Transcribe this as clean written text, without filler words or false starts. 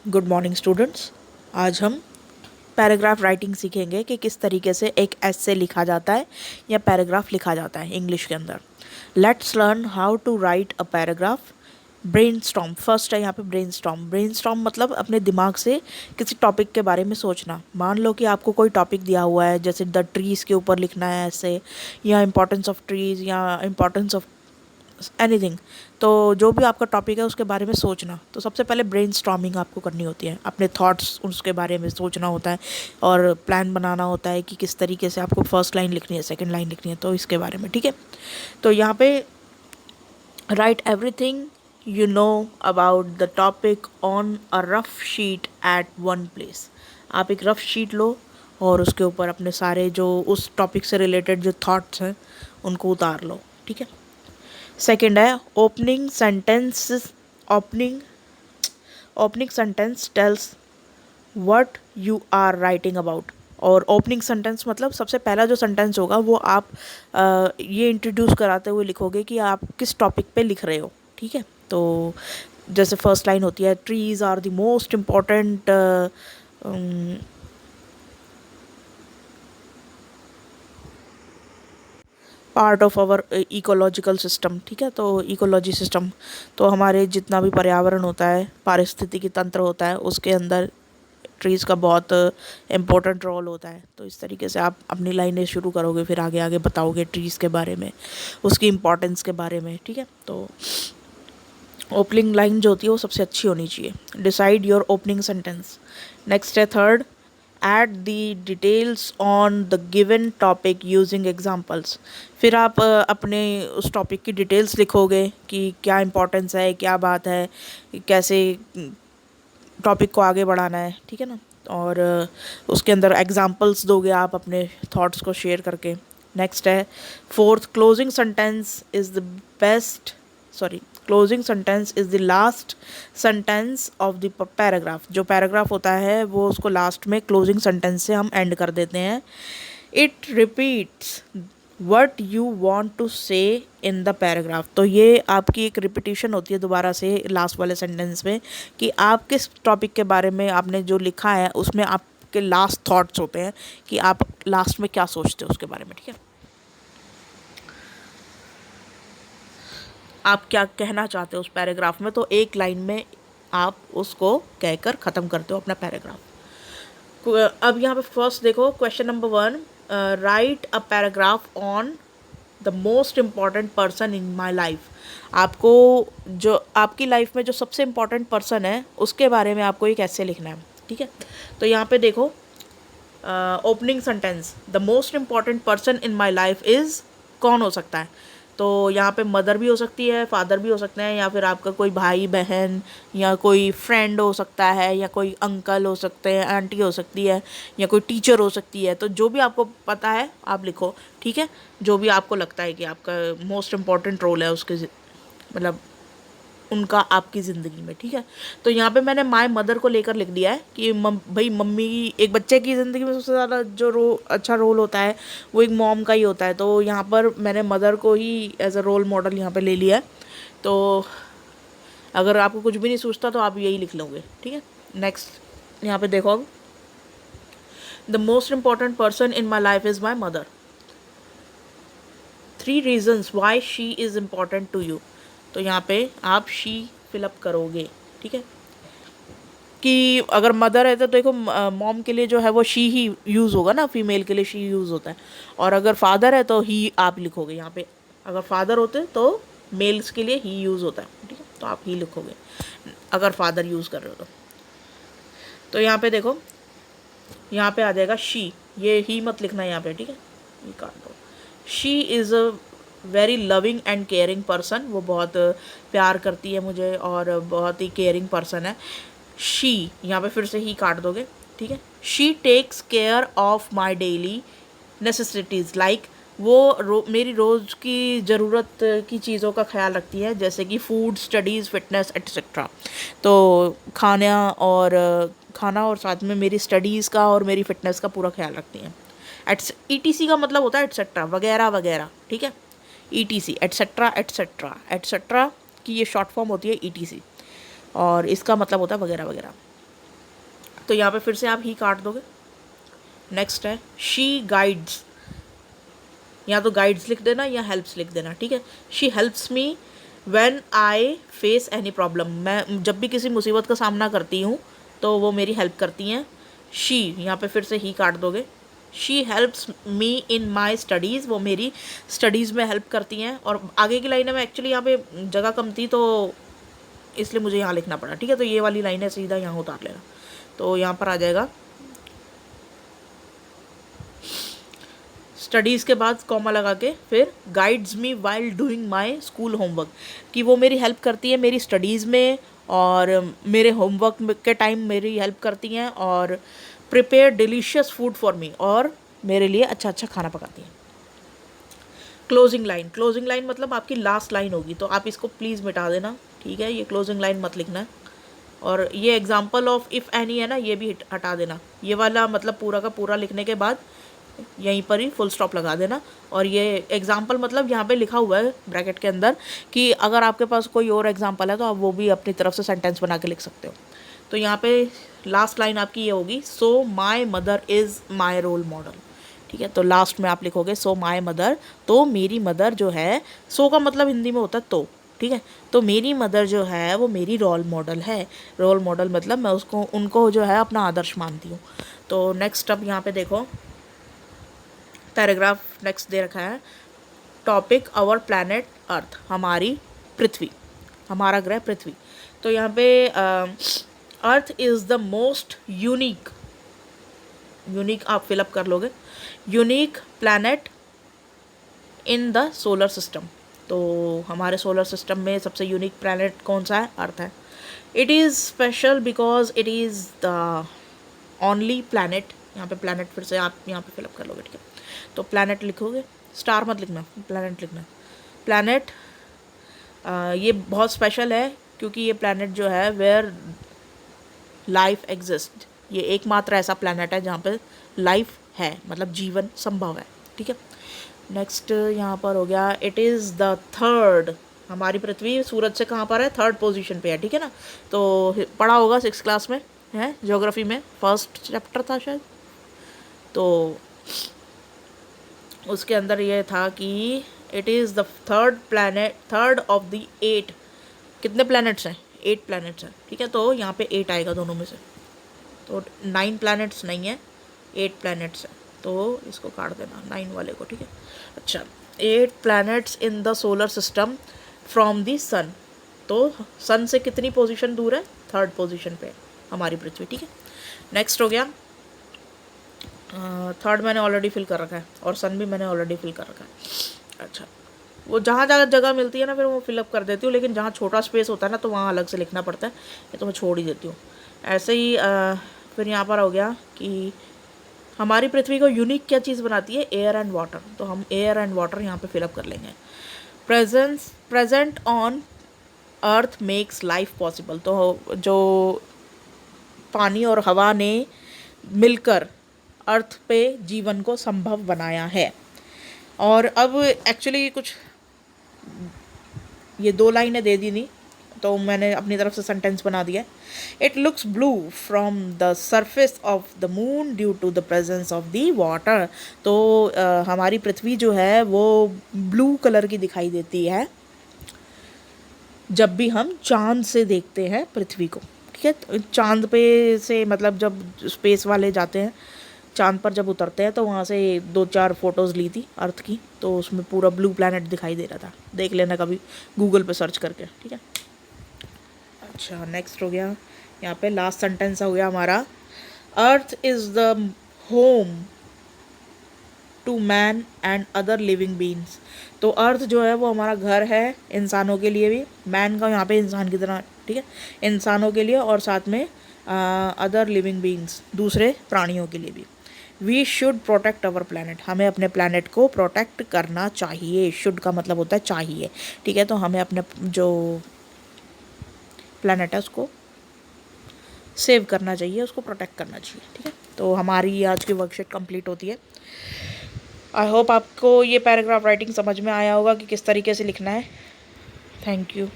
Good morning students. आज हम paragraph writing सीखेंगे कि किस तरीके से एक एसे लिखा जाता है या पैराग्राफ लिखा जाता है इंग्लिश के अंदर। Let's learn how to write a paragraph. Brainstorm first है यहाँ पे। ब्रेनस्टॉर्म मतलब अपने दिमाग से किसी टॉपिक के बारे में सोचना। मान लो कि आपको कोई टॉपिक दिया हुआ है, जैसे द ट्रीज़ के ऊपर लिखना है ऐसे, या इम्पोर्टेंस ऑफ ट्रीज़, या इम्पोर्टेंस ऑफ एनीथिंग। तो जो भी आपका टॉपिक है उसके बारे में सोचना। तो सबसे पहले ब्रेन स्टॉर्मिंग आपको करनी होती है, अपने थॉट्स उसके बारे में सोचना होता है और प्लान बनाना होता है कि किस तरीके से आपको फर्स्ट लाइन लिखनी है, सेकंड लाइन लिखनी है, तो इसके बारे में। ठीक है, तो यहाँ पे right everything you know about the topic on a rough sheet at one place. आप एक रफ शीट लो और उसके ऊपर अपने सारे जो उस टॉपिक से रिलेटेड जो थॉट्स हैं उनको उतार लो। ठीक है। सेकंड है opening sentence. Opening opening sentence tells what you are writing about. और ओपनिंग सेंटेंस मतलब सबसे पहला जो सेंटेंस होगा वो आप ये इंट्रोड्यूस कराते हुए लिखोगे कि आप किस टॉपिक पे लिख रहे हो। ठीक है, तो जैसे फर्स्ट लाइन होती है, trees are the most important part of our ecological system. ठीक है, तो इकोलॉजी सिस्टम तो हमारे जितना भी पर्यावरण होता है, पारिस्थितिकी तंत्र होता है, उसके अंदर ट्रीज़ का बहुत इम्पोर्टेंट रोल होता है। तो इस तरीके से आप अपनी लाइनें शुरू करोगे, फिर आगे आगे बताओगे ट्रीज़ के बारे में, उसकी इम्पोर्टेंस के बारे में। ठीक है, तो ओपनिंग लाइन जो होती है वो सबसे अच्छी होनी चाहिए। Decide your opening sentence. Next है third, add the details on the given topic using examples. फिर आप अपने उस टॉपिक की डिटेल्स लिखोगे कि क्या इम्पोर्टेंस है, क्या बात है, कैसे टॉपिक को आगे बढ़ाना है। ठीक है ना, और उसके अंदर एग्जाम्पल्स दोगे आप अपने थॉट्स को शेयर करके। नेक्स्ट है fourth, closing sentence is the best sorry closing sentence is the last sentence of the paragraph. जो पैराग्राफ होता है वो उसको लास्ट में क्लोजिंग सेंटेंस से हम एंड कर देते हैं। It repeats what you want to say in the paragraph. तो ये आपकी एक रिपीटिशन होती है दोबारा से लास्ट वाले सेंटेंस में कि आप किस टॉपिक के बारे में आपने जो लिखा है उसमें आपके लास्ट थॉट्स होते हैं कि आप लास्ट में क्या सोचते हो उसके बारे में। ठीक है, आप क्या कहना चाहते हो उस पैराग्राफ में, तो एक लाइन में आप उसको कहकर ख़त्म करते हो अपना पैराग्राफ। अब यहाँ पे फर्स्ट देखो, question number 1, right a paragraph on the most important person in my life. आपको जो आपकी लाइफ में जो सबसे इम्पॉर्टेंट पर्सन है उसके बारे में आपको एक ऐसे लिखना है। ठीक है, तो यहाँ पे देखो, opening sentence, the most important person in my life is, कौन हो सकता है? तो यहाँ पे मदर भी हो सकती है, फादर भी हो सकते हैं, या फिर आपका कोई भाई बहन, या कोई फ्रेंड हो सकता है, या कोई अंकल हो सकते हैं, आंटी हो सकती है, या कोई टीचर हो सकती है। तो जो भी आपको पता है आप लिखो। ठीक है, जो भी आपको लगता है कि आपका मोस्ट इम्पॉर्टेंट रोल है उसके मतलब उनका आपकी ज़िंदगी में। ठीक है, तो यहाँ पे मैंने माय मदर को लेकर लिख दिया है कि भाई मम्मी, एक बच्चे की ज़िंदगी में सबसे ज़्यादा जो अच्छा रोल होता है वो एक मॉम का ही होता है। तो यहाँ पर मैंने मदर को ही एज अ रोल मॉडल यहाँ पे ले लिया है। तो अगर आपको कुछ भी नहीं सोचता तो आप यही लिख लोगे। ठीक है, नेक्स्ट यहाँ पे देखो, अब the most important person in my life is my mother. 3 reasons why she is important to you. तो यहाँ पे आप शी फिलअप करोगे। ठीक है, कि अगर मदर है तो देखो मॉम के लिए जो है वो शी ही यूज़ होगा ना, फीमेल के लिए शी यूज़ होता है। और अगर फादर है तो ही आप लिखोगे यहाँ पे। अगर फादर होते तो मेल्स के लिए ही यूज़ होता है। ठीक है, तो आप ही लिखोगे अगर फादर यूज़ कर रहे हो तो यहाँ पे देखो, यहाँ पे आ जाएगा शी, ये ही मत लिखना यहाँ पे। ठीक है, ये काट दो। She is a very loving and caring person. वो बहुत प्यार करती है मुझे और बहुत ही केयरिंग पर्सन है। शी यहाँ पे फिर से ही काट दोगे। ठीक है, she takes care of my daily necessities, like वो मेरी रोज़ की ज़रूरत की चीज़ों का ख्याल रखती है, जैसे कि फूड, स्टडीज़, फिटनेस एट्सेट्रा। तो खाना और साथ में मेरी स्टडीज़ का और मेरी फिटनेस का पूरा ख्याल रखती हैं। ETC का मतलब होता है एट्सेट्रा, वगैरह वगैरह। ठीक है, ETC एट्सेट्रा एट्सेट्रा एट्सेट्रा की ये शॉर्ट फॉर्म होती है ETC, और इसका मतलब होता है वगैरह वगैरह। तो यहाँ पे फिर से आप ही काट दोगे। नेक्स्ट है शी गाइड्स, या तो गाइड्स लिख देना या हेल्प्स लिख देना, ठीक है। She helps me when I face any problem, मैं जब भी किसी मुसीबत का सामना करती हूँ तो वो मेरी हेल्प करती हैं। शी, यहाँ पे फिर से ही काट दोगे। She helps me in my studies, वो मेरी स्टडीज़ में हेल्प करती हैं। और आगे की लाइनें में एक्चुअली यहाँ पे जगह कम थी तो इसलिए मुझे यहाँ लिखना पड़ा, ठीक है। तो ये वाली लाइनें सीधा यहाँ उतार लेना। तो यहाँ पर आ जाएगा स्टडीज़ के बाद कॉमा लगा के फिर guides me while doing my school homework, कि वो मेरी हेल्प करती है मेरी स्टडीज़ में और मेरे होमवर्क के टाइम मेरी हेल्प करती हैं, और prepare delicious food for me, और मेरे लिए अच्छा अच्छा खाना पकाती हैं। क्लोजिंग लाइन, क्लोजिंग लाइन मतलब आपकी लास्ट लाइन होगी, तो आप इसको प्लीज़ मिटा देना, ठीक है। ये क्लोजिंग लाइन मत लिखना है। और ये एग्जाम्पल ऑफ इफ़ एनी है ना, ये भी हटा देना। ये वाला मतलब पूरा का पूरा लिखने के बाद यहीं पर ही फुल स्टॉप लगा देना। और ये एग्जाम्पल मतलब यहाँ पे लिखा हुआ है ब्रैकेट के अंदर कि अगर आपके पास कोई और एग्जाम्पल है तो आप वो भी अपनी तरफ से सेंटेंस बना के लिख सकते हो। तो यहाँ पे लास्ट लाइन आपकी ये होगी, so my mother is my role model, ठीक है। तो लास्ट में आप लिखोगे सो माई मदर, तो मेरी मदर जो है, सो का मतलब हिंदी में होता है तो, ठीक है। तो मेरी मदर जो है वो मेरी रोल मॉडल है। रोल मॉडल मतलब मैं उनको जो है अपना आदर्श मानती हूँ। तो नेक्स्ट अब यहाँ पे देखो पैराग्राफ नेक्स्ट दे रखा है, टॉपिक आवर प्लैनेट अर्थ, हमारी पृथ्वी, हमारा ग्रह पृथ्वी। तो यहाँ पे अर्थ is the most unique, unique आप फिलअप कर लोगे, unique planet in the solar system. तो हमारे सोलर सिस्टम में सबसे यूनिक प्लैनेट कौन सा है? अर्थ है। It is special because it is the only planet, यहाँ पे प्लैनेट फिर से आप यहाँ पे फिलअप कर लोगे, ठीक है। तो प्लैनेट लिखोगे, स्टार मत लिखना, प्लैनेट लिखना। प्लैनेट ये बहुत स्पेशल है क्योंकि ये प्लैनेट जो है वेयर लाइफ एग्जिस्ट, ये एकमात्र ऐसा प्लैनेट है जहाँ पे लाइफ है, मतलब जीवन संभव है, ठीक है। नेक्स्ट यहाँ पर हो गया, इट इज़ द थर्ड, हमारी पृथ्वी सूरज से कहाँ पर है? थर्ड पोजीशन पे है, ठीक है ना। तो पढ़ा होगा 6th क्लास में है, ज्योग्राफी में फर्स्ट चैप्टर था शायद, तो उसके अंदर ये था कि it is the third planet, third of the 8, कितने प्लैनेट्स हैं? 8 प्लैनेट्स हैं, ठीक है। तो यहाँ पे 8 आएगा दोनों में से, तो 9 प्लैनेट्स नहीं है, 8 प्लैनेट्स हैं, तो इसको काट देना 9 वाले को, ठीक है। अच्छा, 8 planets in the solar system from the sun, तो सन से कितनी पोजीशन दूर है? थर्ड पोजीशन पे हमारी पृथ्वी, ठीक है। नेक्स्ट हो गया, थर्ड मैंने ऑलरेडी फिल कर रखा है और सन भी मैंने ऑलरेडी फिल कर रखा है। अच्छा, वो जहाँ जहाँ जगह मिलती है ना फिर वो फिलअप कर देती हूँ, लेकिन जहाँ छोटा स्पेस होता है ना तो वहाँ अलग से लिखना पड़ता है, ये तो मैं छोड़ ही देती हूँ ऐसे ही। फिर यहाँ पर हो गया कि हमारी पृथ्वी को यूनिक क्या चीज़ बनाती है? एयर एंड वाटर, तो हम एयर एंड वाटर यहाँ पे फिलअप कर लेंगे। Present on earth makes life possible, तो जो पानी और हवा ने मिलकर अर्थ पे जीवन को संभव बनाया है। और अब एक्चुअली कुछ ये 2 लाइनें दे दी थी तो मैंने अपनी तरफ से सेंटेंस बना दिया। It looks blue from the surface of the moon due to the presence of the water, तो हमारी पृथ्वी जो है वो ब्लू कलर की दिखाई देती है जब भी हम चांद से देखते हैं पृथ्वी को, ठीक है। तो चांद पे से मतलब जब स्पेस वाले जाते हैं चांद पर, जब उतरते हैं तो वहाँ से 2-4 फ़ोटोज़ ली थी अर्थ की, तो उसमें पूरा ब्लू प्लैनेट दिखाई दे रहा था, देख लेना कभी गूगल पे सर्च करके, ठीक है। अच्छा, नेक्स्ट हो गया यहाँ पे लास्ट सेंटेंस हो गया हमारा, earth is the home to man and other living beings, तो अर्थ जो है वो हमारा घर है इंसानों के लिए भी, मैन का यहाँ पे इंसान की तरह, ठीक है, इंसानों के लिए और साथ में अदर लिविंग बींग्स दूसरे प्राणियों के लिए भी। We should protect our planet, हमें अपने प्लैनेट को प्रोटेक्ट करना चाहिए, शुड का मतलब होता है चाहिए, ठीक है। तो हमें अपने जो प्लैनेट है उसको सेव करना चाहिए, उसको प्रोटेक्ट करना चाहिए, ठीक है। तो हमारी आज की वर्कशीट कंप्लीट होती है। आई होप आपको ये पैराग्राफ राइटिंग समझ में आया होगा कि किस तरीके से लिखना है। Thank you.